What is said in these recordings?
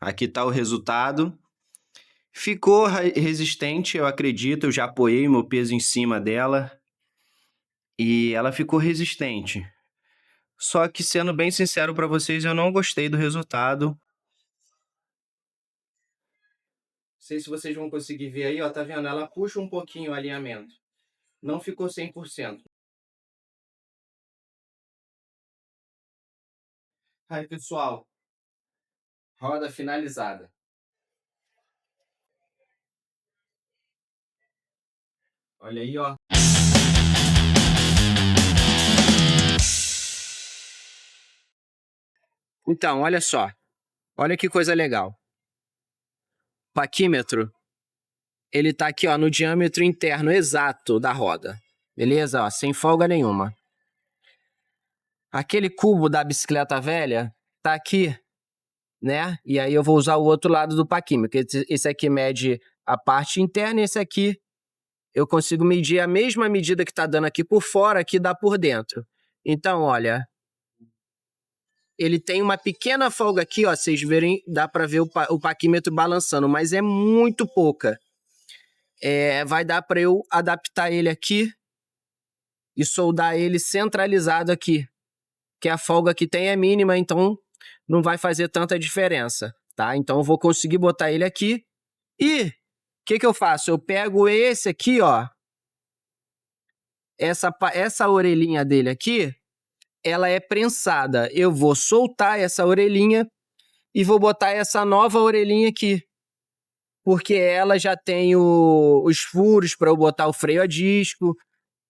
aqui tá o resultado. Ficou resistente, eu acredito, eu já apoiei meu peso em cima dela e ela ficou resistente. Só que, sendo bem sincero para vocês, eu não gostei do resultado. Não sei se vocês vão conseguir ver aí, ó, tá vendo? Ela puxa um pouquinho o alinhamento. Não ficou 100%. Aí, pessoal, roda finalizada. Olha aí, ó. Então, olha só. Olha que coisa legal. Paquímetro, ele tá aqui, ó, no diâmetro interno exato da roda. Beleza? Ó, sem folga nenhuma. Aquele cubo da bicicleta velha tá aqui, né? E aí eu vou usar o outro lado do paquímetro. Esse aqui mede a parte interna e esse aqui eu consigo medir a mesma medida que tá dando aqui por fora, aqui dá por dentro. Então, olha, ele tem uma pequena folga aqui, ó, vocês verem, dá para ver o paquímetro balançando, mas é muito pouca. Vai dar para eu adaptar ele aqui e soldar ele centralizado aqui, que a folga que tem é mínima, então não vai fazer tanta diferença, tá? Então eu vou conseguir botar ele aqui e o que eu faço? Eu pego esse aqui, ó, essa orelhinha dele aqui, ela é prensada. Eu vou soltar essa orelhinha e vou botar essa nova orelhinha aqui, porque ela já tem os furos para eu botar o freio a disco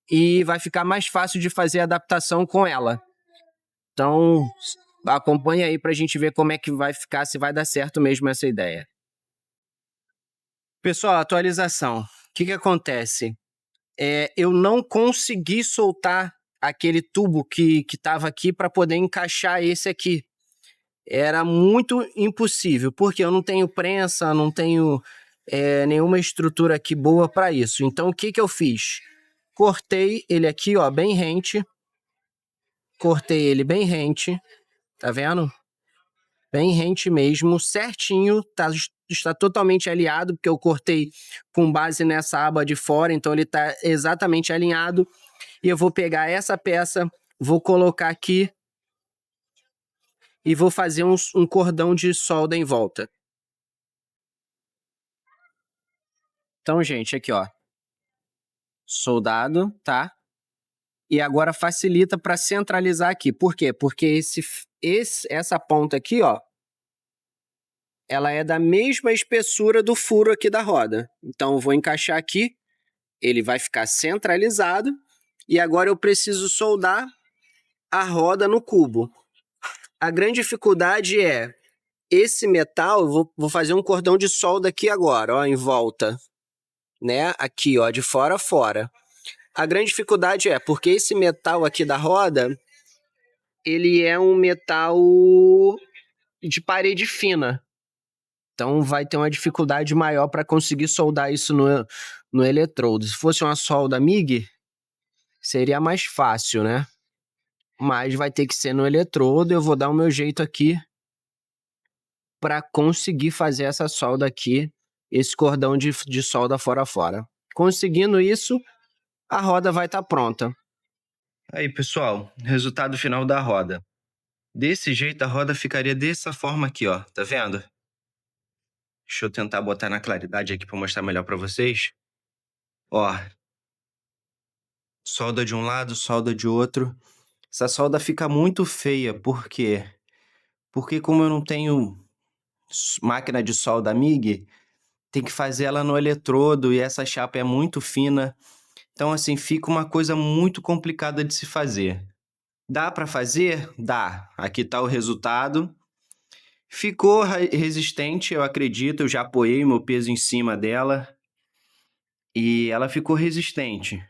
e vai ficar mais fácil de fazer a adaptação com ela. Então, acompanha aí pra gente ver como é que vai ficar, se vai dar certo mesmo essa ideia. Pessoal, atualização. O que acontece? Eu não consegui soltar aquele tubo que estava aqui para poder encaixar esse aqui. Era muito impossível, porque eu não tenho prensa, não tenho nenhuma estrutura aqui boa para isso. Então, o que eu fiz? Cortei ele aqui, ó, bem rente. Cortei ele bem rente, tá vendo? Bem rente mesmo, certinho, está totalmente alinhado, porque eu cortei com base nessa aba de fora, então ele está exatamente alinhado. E eu vou pegar essa peça, vou colocar aqui e vou fazer um cordão de solda em volta. Então, gente, aqui, ó, soldado, tá? E agora facilita para centralizar aqui. Por quê? Porque essa ponta aqui, ó, ela é da mesma espessura do furo aqui da roda. Então, eu vou encaixar aqui, ele vai ficar centralizado. E agora eu preciso soldar a roda no cubo. A grande dificuldade é esse metal, eu vou fazer um cordão de solda aqui agora, ó, em volta, né? Aqui, ó, de fora a fora. A grande dificuldade é porque esse metal aqui da roda, ele é um metal de parede fina. Então vai ter uma dificuldade maior para conseguir soldar isso no eletrodo. Se fosse uma solda MIG, seria mais fácil, né? Mas vai ter que ser no eletrodo. Eu vou dar o meu jeito aqui para conseguir fazer essa solda aqui, esse cordão de solda fora a fora. Conseguindo isso, a roda vai estar pronta. Aí, pessoal, resultado final da roda. Desse jeito, a roda ficaria dessa forma aqui, ó. Tá vendo? Deixa eu tentar botar na claridade aqui para mostrar melhor para vocês. Ó. Solda de um lado, solda de outro. Essa solda fica muito feia. Por quê? Porque como eu não tenho máquina de solda MIG, tem que fazer ela no eletrodo e essa chapa é muito fina. Então, assim, fica uma coisa muito complicada de se fazer. Dá para fazer? Dá. Aqui está o resultado. Ficou resistente, eu acredito. Eu já apoiei meu peso em cima dela. E ela ficou resistente.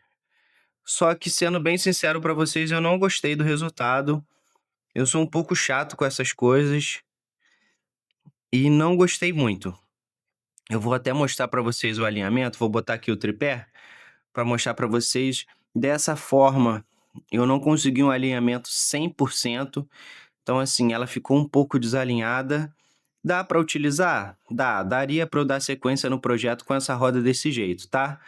Só que, sendo bem sincero para vocês, eu não gostei do resultado. Eu sou um pouco chato com essas coisas. E não gostei muito. Eu vou até mostrar para vocês o alinhamento. Vou botar aqui o tripé para mostrar para vocês dessa forma. Eu não consegui um alinhamento 100%. Então, assim, ela ficou um pouco desalinhada Dá para utilizar? Daria para eu dar sequência no projeto com essa roda desse jeito, tá?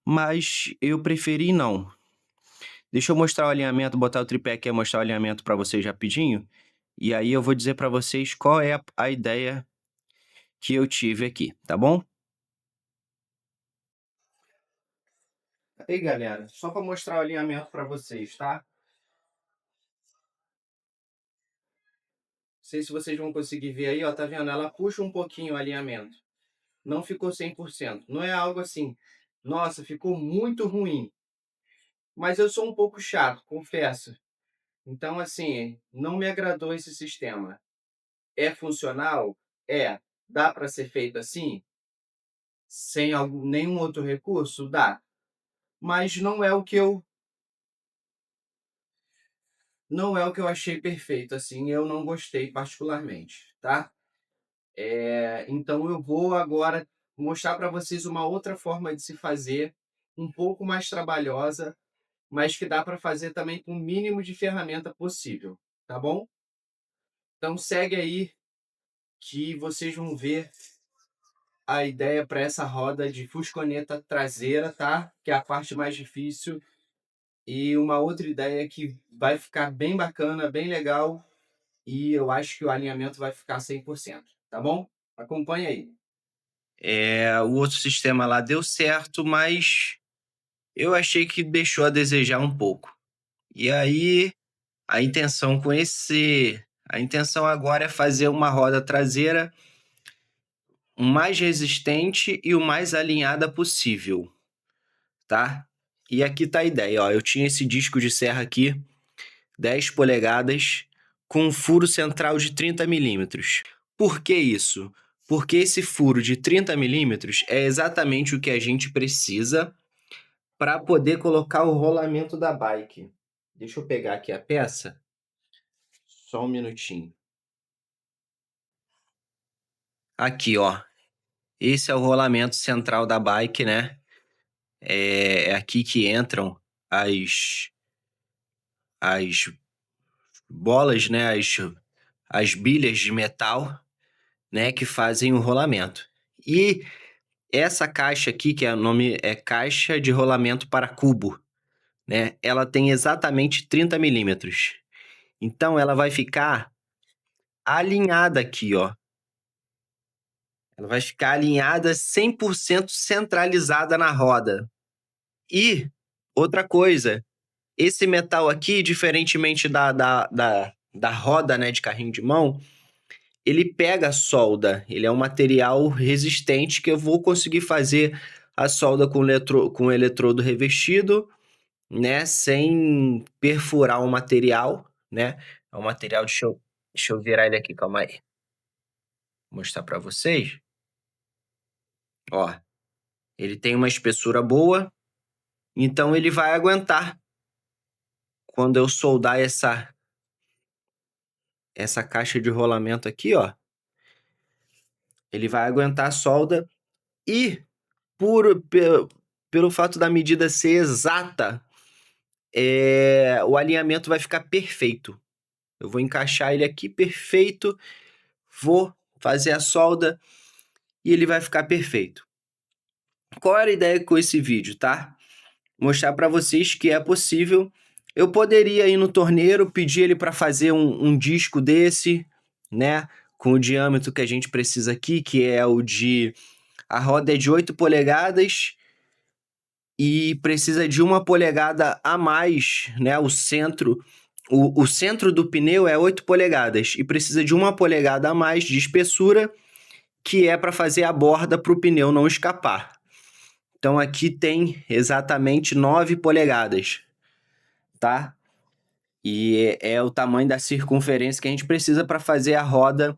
Mas eu preferi não. Deixa eu mostrar o alinhamento, botar o tripé aqui e mostrar o alinhamento para vocês rapidinho. E aí eu vou dizer para vocês qual é a ideia que eu tive aqui, tá bom? Aí, galera, só para mostrar o alinhamento para vocês, tá? Não sei se vocês vão conseguir ver aí, ó, tá vendo? Ela puxa um pouquinho o alinhamento. Não ficou 100%. Não é algo assim, nossa, ficou muito ruim. Mas eu sou um pouco chato, confesso. Então, assim, não me agradou esse sistema. É funcional? É. Dá para ser feito assim? Sem nenhum outro recurso? Dá. Mas não é o que eu achei perfeito, assim, eu não gostei particularmente, tá? Então eu vou agora mostrar para vocês uma outra forma de se fazer, um pouco mais trabalhosa, mas que dá para fazer também com o mínimo de ferramenta possível, tá bom? Então segue aí que vocês vão ver a ideia para essa roda de fusconeta traseira, tá? Que é a parte mais difícil. E uma outra ideia que vai ficar bem bacana, bem legal, e eu acho que o alinhamento vai ficar 100%, tá bom? Acompanha aí. O outro sistema lá deu certo, mas eu achei que deixou a desejar um pouco. E aí, a intenção com a intenção agora é fazer uma roda traseira o mais resistente e o mais alinhada possível, tá? E aqui tá a ideia, ó, eu tinha esse disco de serra aqui, 10 polegadas, com um furo central de 30 milímetros. Por que isso? Porque esse furo de 30 milímetros é exatamente o que a gente precisa para poder colocar o rolamento da bike. Deixa eu pegar aqui a peça. Só um minutinho. Aqui, ó. Esse é o rolamento central da bike, né? É aqui que entram as bolas, né? As bilhas de metal, né? Que fazem o rolamento. E essa caixa aqui, que é o nome é caixa de rolamento para cubo, né? Ela tem exatamente 30 milímetros. Então, ela vai ficar alinhada aqui, ó. Ela vai ficar alinhada 100% centralizada na roda. E, outra coisa, esse metal aqui, diferentemente da roda, né, de carrinho de mão, ele pega a solda. Ele é um material resistente que eu vou conseguir fazer a solda com o eletrodo revestido, né, sem perfurar o material, né? É um material, deixa eu virar ele aqui, calma aí. Vou mostrar para vocês. Ó, ele tem uma espessura boa, então ele vai aguentar quando eu soldar essa caixa de rolamento aqui, ó. Ele vai aguentar a solda e pelo fato da medida ser exata, o alinhamento vai ficar perfeito. Eu vou encaixar ele aqui perfeito, vou fazer a solda e ele vai ficar perfeito. Qual era a ideia com esse vídeo, tá? Mostrar para vocês que é possível. Eu poderia ir no torneiro, pedir ele para fazer um disco desse, né? Com o diâmetro que a gente precisa aqui, que é o de... A roda é de 8 polegadas e precisa de 1 polegada a mais, né? O centro do pneu é 8 polegadas e precisa de 1 polegada a mais de espessura, que é para fazer a borda para o pneu não escapar. Então aqui tem exatamente 9 polegadas, tá? E é o tamanho da circunferência que a gente precisa para fazer a roda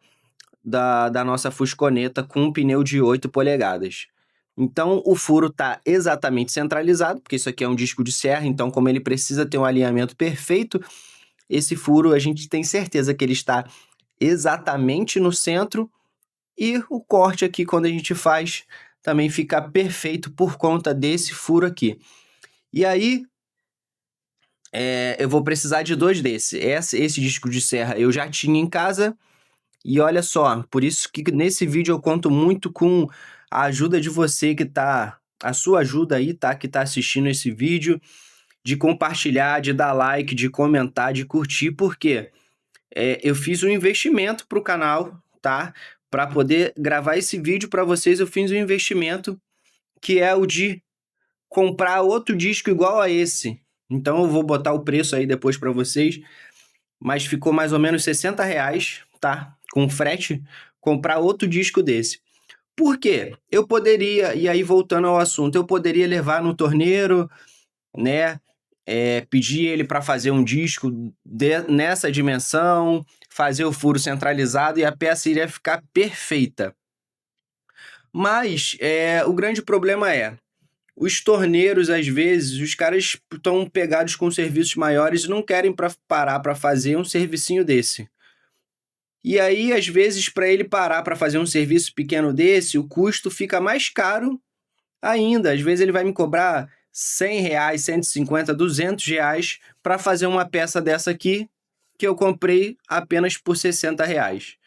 da nossa fusconeta com um pneu de 8 polegadas. Então o furo está exatamente centralizado, porque isso aqui é um disco de serra, então como ele precisa ter um alinhamento perfeito, esse furo a gente tem certeza que ele está exatamente no centro e o corte aqui quando a gente faz também fica perfeito por conta desse furo aqui. E aí eu vou precisar de 2 desses. Esse disco de serra eu já tinha em casa E olha só, por isso que nesse vídeo eu conto muito com a ajuda de você a sua ajuda aí, tá? Que tá assistindo esse vídeo, de compartilhar, de dar like, de comentar, de curtir, porque eu fiz um investimento pro canal, tá? Para poder gravar esse vídeo para vocês, eu fiz um investimento que é o de comprar outro disco igual a esse. Então eu vou botar o preço aí depois para vocês, mas ficou mais ou menos R$60, tá? Com frete, comprar outro disco desse. Por quê? Eu poderia, e aí voltando ao assunto, eu poderia levar no torneiro, né? Pedir ele para fazer um disco nessa dimensão, fazer o furo centralizado e a peça iria ficar perfeita. Mas o grande problema os torneiros, às vezes, os caras estão pegados com serviços maiores e não querem parar para fazer um servicinho desse. E aí, às vezes, para ele parar para fazer um serviço pequeno desse, o custo fica mais caro ainda. Às vezes ele vai me cobrar R$100, 150, R$200 para fazer uma peça dessa aqui, que eu comprei apenas por R$60.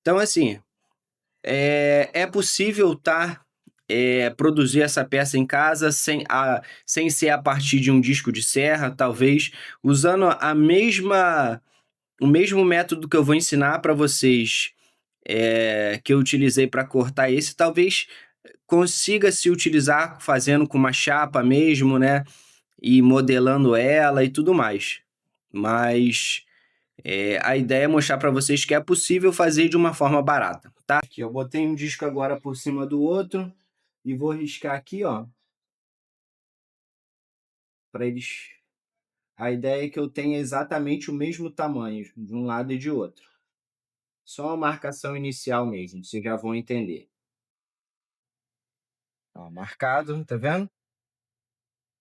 Então, assim, é possível, produzir essa peça em casa sem ser a partir de um disco de serra, talvez, usando o mesmo método que eu vou ensinar para vocês, que eu utilizei para cortar esse, talvez consiga se utilizar fazendo com uma chapa mesmo, né? E modelando ela e tudo mais. Mas a ideia é mostrar para vocês que é possível fazer de uma forma barata, tá? Aqui, eu botei um disco agora por cima do outro e vou riscar aqui, ó. Para eles... A ideia é que eu tenha exatamente o mesmo tamanho de um lado e de outro. Só uma marcação inicial mesmo, vocês já vão entender. Ó, marcado, tá vendo?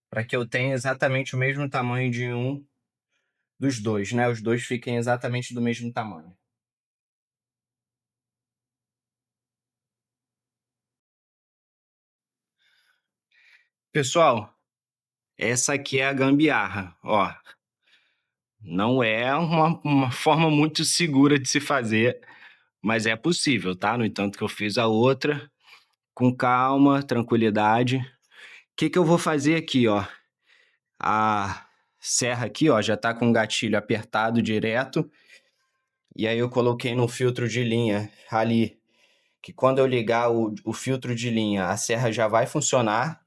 Para que eu tenha exatamente o mesmo tamanho de um dos dois, né? Os dois fiquem exatamente do mesmo tamanho. Pessoal, essa aqui é a gambiarra, ó. Não é uma forma muito segura de se fazer, mas é possível, tá? No entanto que eu fiz a outra com calma, tranquilidade. O que eu vou fazer aqui, ó? A serra aqui, ó, já tá com o gatilho apertado direto. E aí eu coloquei no filtro de linha ali, que quando eu ligar o filtro de linha, a serra já vai funcionar,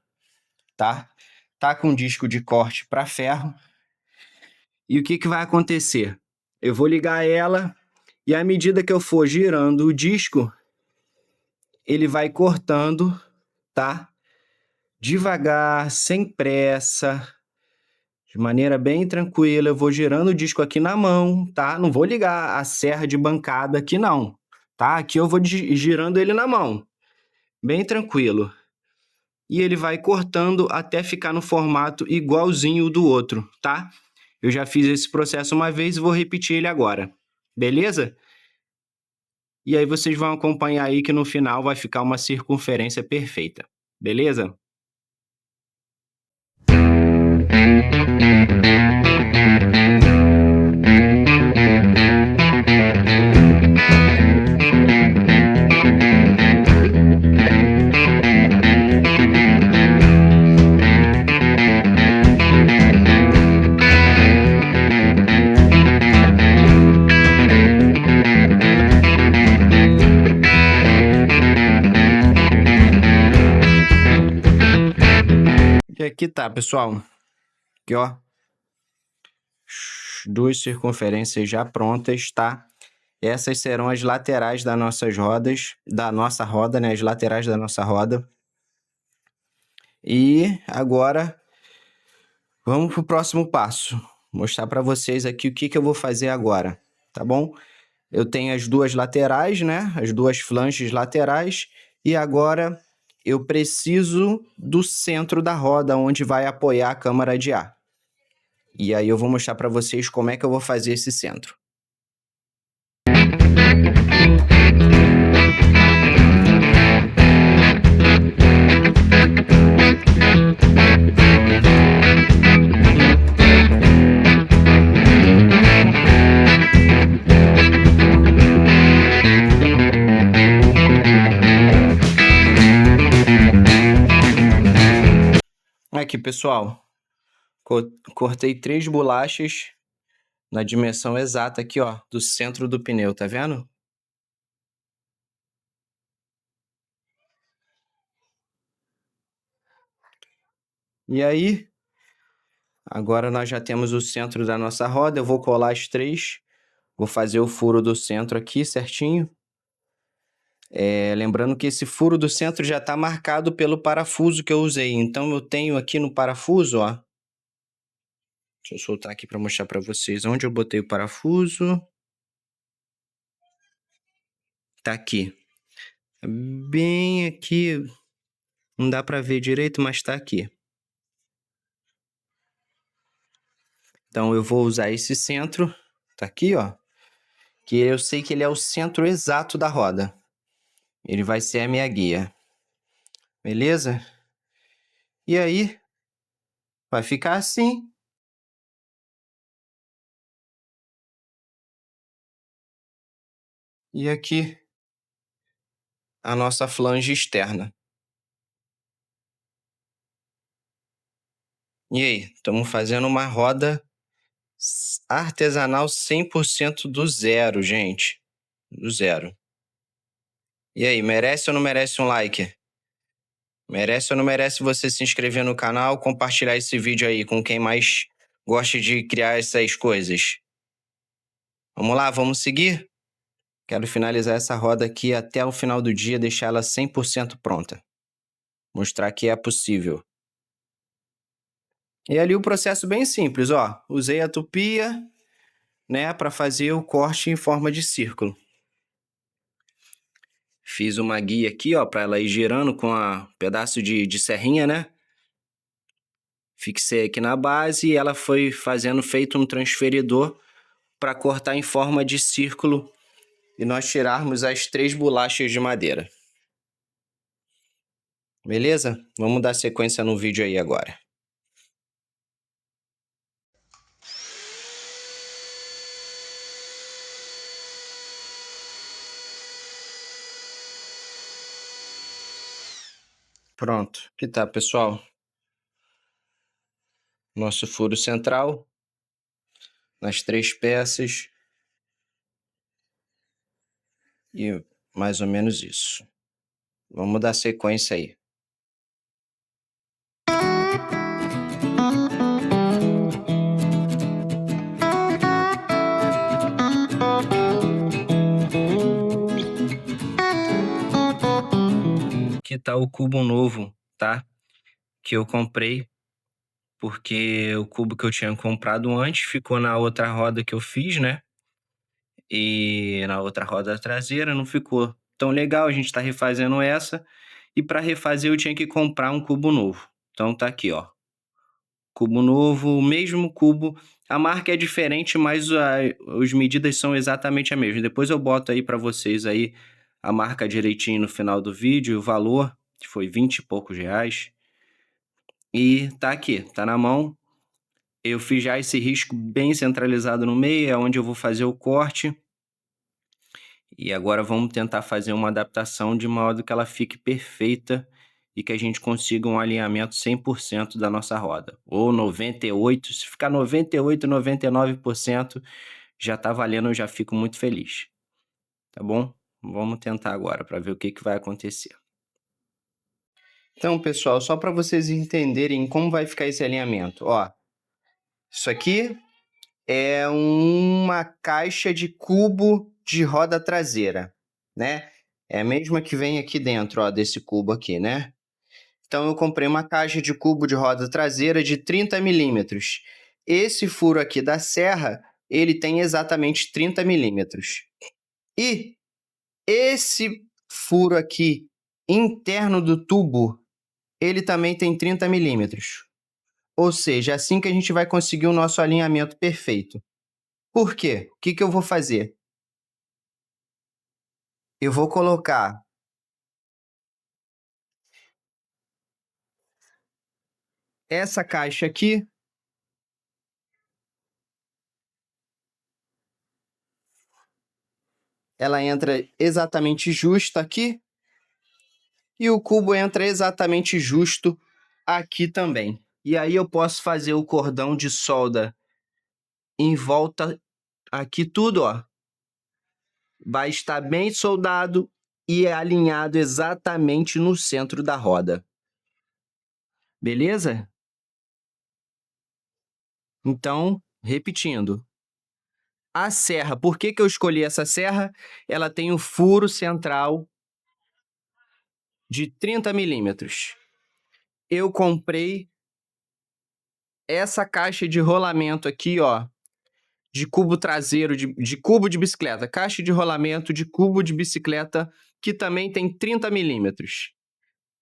tá? Tá com disco de corte para ferro. E o que vai acontecer? Eu vou ligar ela e à medida que eu for girando o disco, ele vai cortando, tá? Devagar, sem pressa, de maneira bem tranquila. Eu vou girando o disco aqui na mão, tá? Não vou ligar a serra de bancada aqui não, tá? Aqui eu vou girando ele na mão, bem tranquilo. E ele vai cortando até ficar no formato igualzinho do outro, tá? Eu já fiz esse processo uma vez e vou repetir ele agora, beleza? E aí vocês vão acompanhar aí que no final vai ficar uma circunferência perfeita, beleza? E aqui tá, pessoal. Aqui, ó. Duas circunferências já prontas, tá? Essas serão as laterais das nossas rodas, da nossa roda, né? As laterais da nossa roda. E agora, vamos pro próximo passo. Mostrar para vocês aqui o que eu vou fazer agora, tá bom? Eu tenho as duas laterais, né? As duas flanges laterais. E agora eu preciso do centro da roda, onde vai apoiar a câmara de ar. E aí eu vou mostrar para vocês como é que eu vou fazer esse centro. aqui, pessoal. Cortei 3 bolachas na dimensão exata aqui, ó, do centro do pneu, tá vendo? E aí, agora nós já temos o centro da nossa roda. Eu vou colar as 3. Vou fazer o furo do centro aqui certinho. Lembrando que esse furo do centro já está marcado pelo parafuso que eu usei. Então eu tenho aqui no parafuso, ó. Deixa eu soltar aqui para mostrar para vocês onde eu botei o parafuso. Tá aqui. Bem aqui. Não dá para ver direito, mas tá aqui. Então eu vou usar esse centro. Tá aqui, ó. Que eu sei que ele é o centro exato da roda. Ele vai ser a minha guia. Beleza? E aí, vai ficar assim. E aqui, a nossa flange externa. E aí, estamos fazendo uma roda artesanal 100% do zero, gente. Do zero. E aí, merece ou não merece um like? Merece ou não merece você se inscrever no canal, compartilhar esse vídeo aí com quem mais gosta de criar essas coisas? Vamos lá, vamos seguir? Quero finalizar essa roda aqui até o final do dia, deixar ela 100% pronta. Mostrar que é possível. E ali o processo bem simples, ó. Usei a tupia, né, para fazer o corte em forma de círculo. Fiz uma guia aqui, ó, para ela ir girando com um pedaço de serrinha, né? Fixei aqui na base e ela foi feito um transferidor para cortar em forma de círculo e nós tirarmos as 3 bolachas de madeira. Beleza? Vamos dar sequência no vídeo aí agora. Pronto. Aqui tá, pessoal. Nosso furo central. Nas 3 peças. E mais ou menos isso. Vamos dar sequência aí. Aqui tá o cubo novo, tá? Que eu comprei, porque o cubo que eu tinha comprado antes ficou na outra roda que eu fiz, né? E na outra roda traseira não ficou tão legal, a gente tá refazendo essa. E para refazer eu tinha que comprar um cubo novo. Então tá aqui, ó. Cubo novo, o mesmo cubo. A marca é diferente, mas as medidas são exatamente a mesma. Depois eu boto aí para vocês aí a marca direitinho no final do vídeo, o valor, que foi 20 e poucos reais. E tá aqui, tá na mão. Eu fiz já esse risco bem centralizado no meio, é onde eu vou fazer o corte. E agora vamos tentar fazer uma adaptação de modo que ela fique perfeita e que a gente consiga um alinhamento 100% da nossa roda. Ou 98%, se ficar 98%, 99%, já tá valendo, eu já fico muito feliz. Tá bom? Vamos tentar agora para ver o que vai acontecer. Então, pessoal, só para vocês entenderem como vai ficar esse alinhamento. Ó, isso aqui é uma caixa de cubo de roda traseira, né? É a mesma que vem aqui dentro, ó, desse cubo aqui, né? Então eu comprei uma caixa de cubo de roda traseira de 30 milímetros. Esse furo aqui da serra, ele tem exatamente 30 milímetros. E esse furo aqui interno do tubo, ele também tem 30 milímetros. Ou seja, é assim que a gente vai conseguir o nosso alinhamento perfeito. Por quê? O que eu vou fazer? Eu vou colocar essa caixa aqui ela entra exatamente justo aqui e o cubo entra exatamente justo aqui também. E aí eu posso fazer o cordão de solda em volta aqui tudo, ó. Vai estar bem soldado e alinhado exatamente no centro da roda. Beleza? Então, repetindo. A serra, por que eu escolhi essa serra? Ela tem um furo central de 30 milímetros. Eu comprei essa caixa de rolamento aqui, ó, de cubo traseiro, de cubo de bicicleta. Caixa de rolamento de cubo de bicicleta, que também tem 30 milímetros.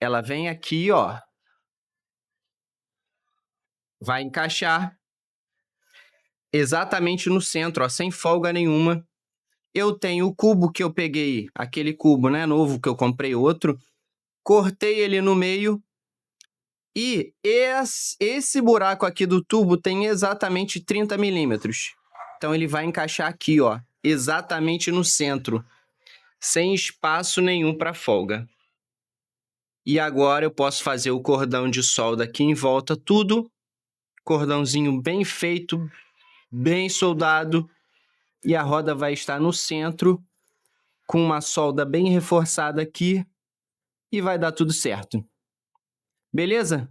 Ela vem aqui, ó. Vai encaixar exatamente no centro, ó, sem folga nenhuma. Eu tenho o cubo que eu peguei, aquele cubo, né, novo que eu comprei outro, cortei ele no meio e esse buraco aqui do tubo tem exatamente 30 milímetros. Então ele vai encaixar aqui, ó, exatamente no centro, sem espaço nenhum para folga. E agora eu posso fazer o cordão de solda aqui em volta, tudo, cordãozinho bem feito, bem soldado, e a roda vai estar no centro, com uma solda bem reforçada aqui, e vai dar tudo certo. Beleza?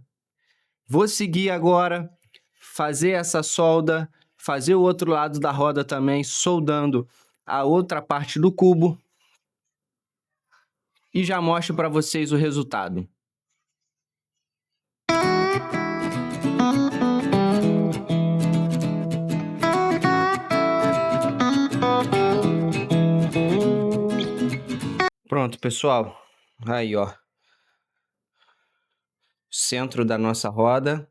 Vou seguir agora, fazer essa solda, fazer o outro lado da roda também, soldando a outra parte do cubo, e já mostro para vocês o resultado. Pronto, pessoal. Aí, ó. Centro da nossa roda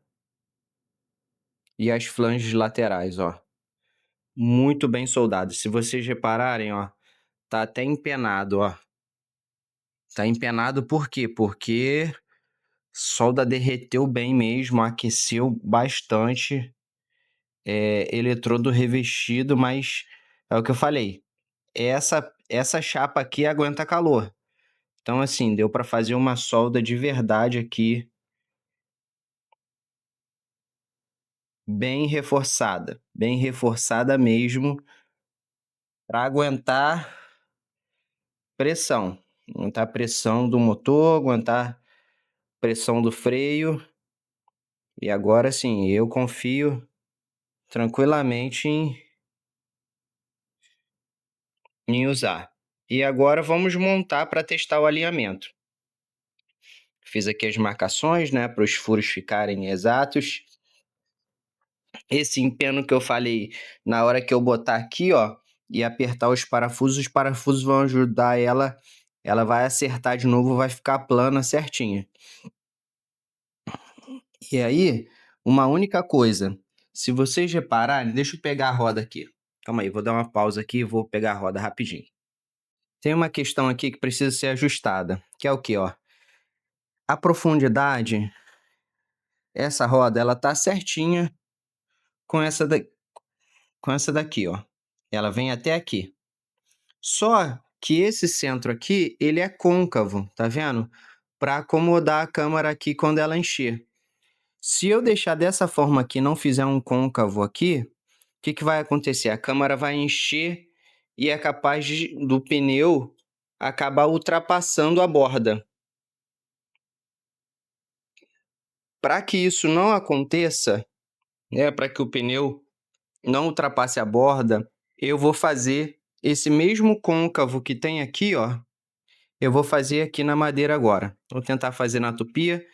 e as flanges laterais, ó. Muito bem soldado. Se vocês repararem, ó, tá até empenado, ó. Tá empenado por quê? Porque solda derreteu bem mesmo, aqueceu bastante. Eletrodo revestido, mas é o que eu falei. Essa chapa aqui aguenta calor. Então, assim, deu para fazer uma solda de verdade aqui, bem reforçada mesmo, para aguentar pressão do motor, aguentar pressão do freio. E agora sim, eu confio tranquilamente em usar. E agora vamos montar para testar o alinhamento. Fiz aqui as marcações, né, para os furos ficarem exatos. Esse empeno que eu falei, na hora que eu botar aqui, ó, e apertar os parafusos vão ajudar ela vai acertar de novo, vai ficar plana certinha. E aí, uma única coisa, se vocês repararem, deixa eu pegar a roda aqui. Calma aí, vou dar uma pausa aqui e vou pegar a roda rapidinho. Tem uma questão aqui que precisa ser ajustada, que é o quê, ó? A profundidade, essa roda, ela tá certinha com essa daqui, ó. Ela vem até aqui. Só que esse centro aqui, ele é côncavo, tá vendo? Para acomodar a câmara aqui quando ela encher. Se eu deixar dessa forma aqui, não fizer um côncavo aqui, o que vai acontecer? A câmara vai encher e é capaz do pneu acabar ultrapassando a borda. Para que isso não aconteça, né, para que o pneu não ultrapasse a borda, eu vou fazer esse mesmo côncavo que tem aqui, ó. Eu vou fazer aqui na madeira agora. Vou tentar fazer na tupia,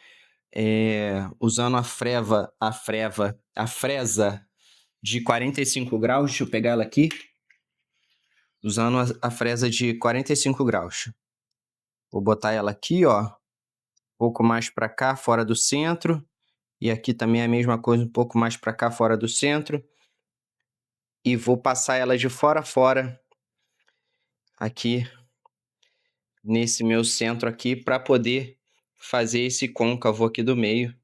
usando a fresa de 45 graus. Deixa eu pegar ela aqui. Usando a fresa de 45 graus. Vou botar ela aqui, ó. Um pouco mais para cá, fora do centro. E aqui também é a mesma coisa, um pouco mais para cá, fora do centro. E vou passar ela de fora a fora, aqui, nesse meu centro aqui, para poder fazer esse côncavo aqui do meio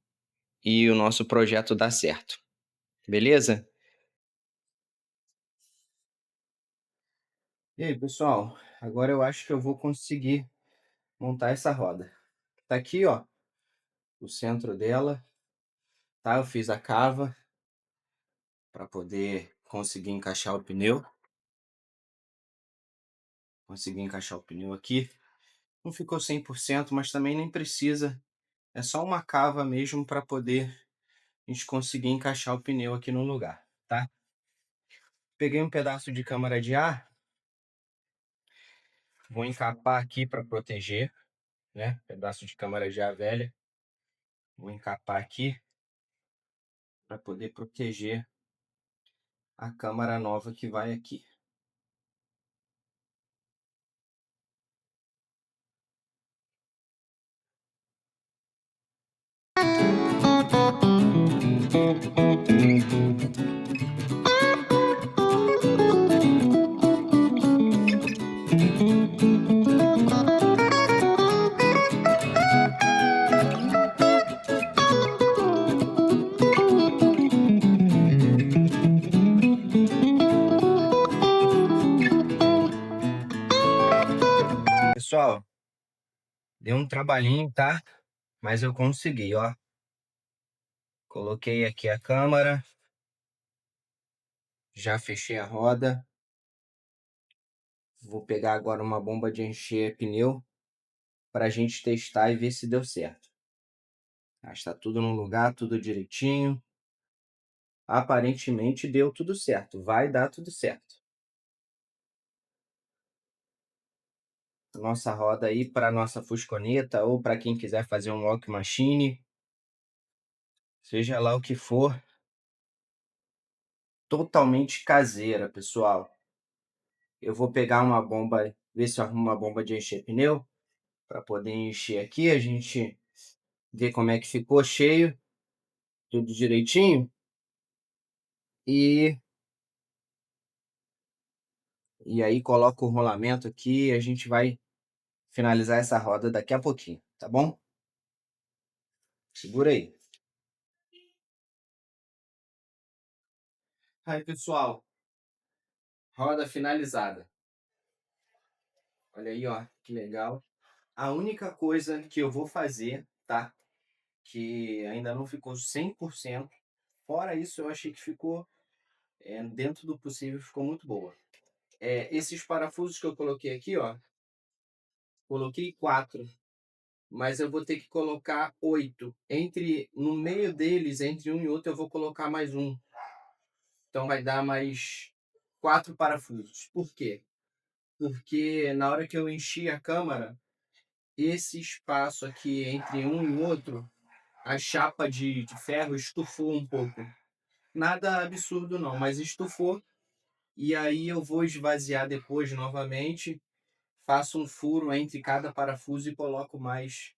e o nosso projeto dar certo. Beleza? E aí, pessoal, agora eu acho que eu vou conseguir montar essa roda. Tá aqui, ó, o centro dela, tá? Eu fiz a cava para poder conseguir encaixar o pneu. Consegui encaixar o pneu aqui. Não ficou 100%, mas também nem precisa. É só uma cava mesmo para poder a gente conseguir encaixar o pneu aqui no lugar, tá? Peguei um pedaço de câmara de ar, vou encapar aqui para proteger, né? Pedaço de câmara de ar velha. Vou encapar aqui para poder proteger a câmara nova que vai aqui. Pessoal, deu um trabalhinho, tá? Mas eu consegui, ó. Coloquei aqui a câmera. Já fechei a roda. Vou pegar agora uma bomba de encher pneu para a gente testar e ver se deu certo. Está tudo no lugar, tudo direitinho. Aparentemente deu tudo certo. Vai dar tudo certo. Nossa roda aí para nossa fusconeta ou para quem quiser fazer um walk machine. Seja lá o que for. Totalmente caseira, pessoal. Eu vou pegar uma bomba, ver se eu arrumo uma bomba de encher pneu para poder encher aqui. A gente vê como é que ficou cheio, tudo direitinho. E aí coloca o rolamento aqui e a gente vai finalizar essa roda daqui a pouquinho, tá bom? Segura aí. Aí, pessoal, roda finalizada. Olha aí, ó, que legal. A única coisa que eu vou fazer, tá? Que ainda não ficou 100%. Fora isso, eu achei que ficou, dentro do possível, ficou muito boa. Esses parafusos que eu coloquei aqui, ó, coloquei 4, mas eu vou ter que colocar 8. No meio deles, entre um e outro, eu vou colocar mais um. Então vai dar mais 4 parafusos. Por quê? Porque na hora que eu enchi a câmara, esse espaço aqui entre um e outro, a chapa de ferro estufou um pouco. Nada absurdo não, mas estufou. E aí eu vou esvaziar depois novamente, faço um furo entre cada parafuso e coloco mais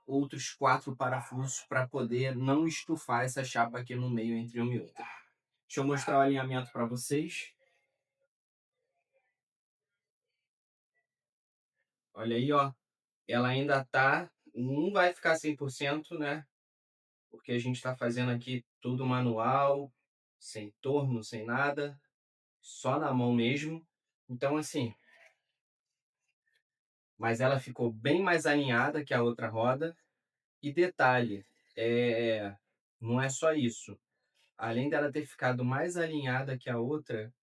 outros 4 parafusos para poder não estufar essa chapa aqui no meio entre um e outro. Deixa eu mostrar o alinhamento para vocês. Olha aí, ó. Ela ainda tá, não vai ficar 100%, né? Porque a gente está fazendo aqui tudo manual, sem torno, sem nada, só na mão mesmo. Então, assim, mas ela ficou bem mais alinhada que a outra roda. E detalhe, é, não é só isso. Além dela ter ficado mais alinhada que a outra,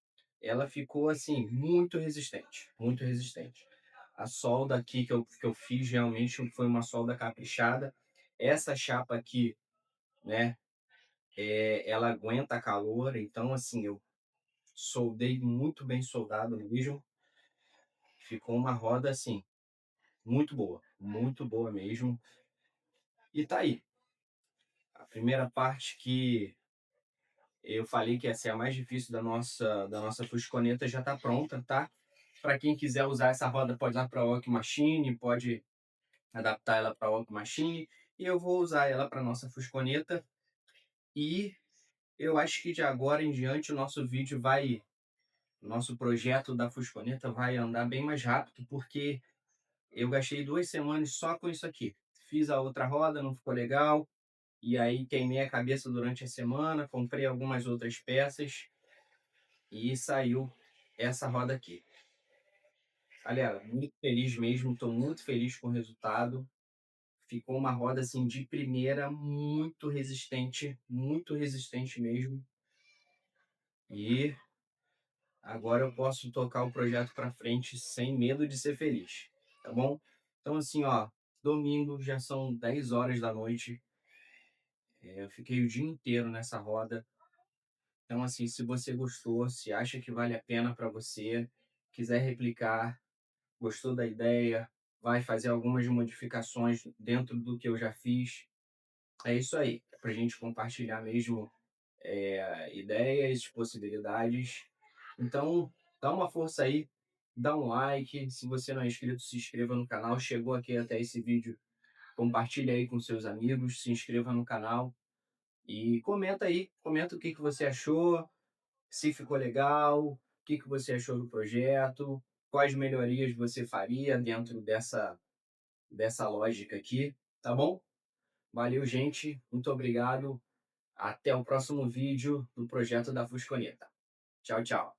ela ficou, assim, muito resistente, muito resistente. A solda aqui que eu fiz realmente foi uma solda caprichada. Essa chapa aqui, né, ela aguenta calor, então assim, eu soldei muito bem soldado mesmo. Ficou uma roda assim, muito boa mesmo. E tá aí. A primeira parte que eu falei que ia ser a mais difícil da nossa fusconeta já tá pronta, tá? Para quem quiser usar essa roda, pode usar para walk machine, pode adaptar ela para walk machine. E eu vou usar ela para nossa fusconeta. E eu acho que de agora em diante o nosso projeto da fusconeta vai andar bem mais rápido, porque eu gastei 2 semanas só com isso aqui. Fiz a outra roda, não ficou legal, e aí queimei a cabeça durante a semana, comprei algumas outras peças e saiu essa roda aqui. Galera, muito feliz mesmo, estou muito feliz com o resultado. Ficou uma roda, assim, de primeira, muito resistente mesmo. E agora eu posso tocar o projeto para frente sem medo de ser feliz, tá bom? Então, assim, ó, domingo já são 10 horas da noite, eu fiquei o dia inteiro nessa roda. Então, assim, se você gostou, se acha que vale a pena para você, quiser replicar, gostou da ideia, vai fazer algumas modificações dentro do que eu já fiz, é isso aí, é para a gente compartilhar mesmo ideias, possibilidades. Então, dá uma força aí, dá um like. Se você não é inscrito, se inscreva no canal. Chegou aqui até esse vídeo, compartilha aí com seus amigos, se inscreva no canal e comenta aí, comenta o que que você achou, se ficou legal, o que que você achou do projeto, quais melhorias você faria dentro dessa lógica aqui, tá bom? Valeu, gente. Muito obrigado. Até o próximo vídeo do projeto da Fusconeta. Tchau, tchau.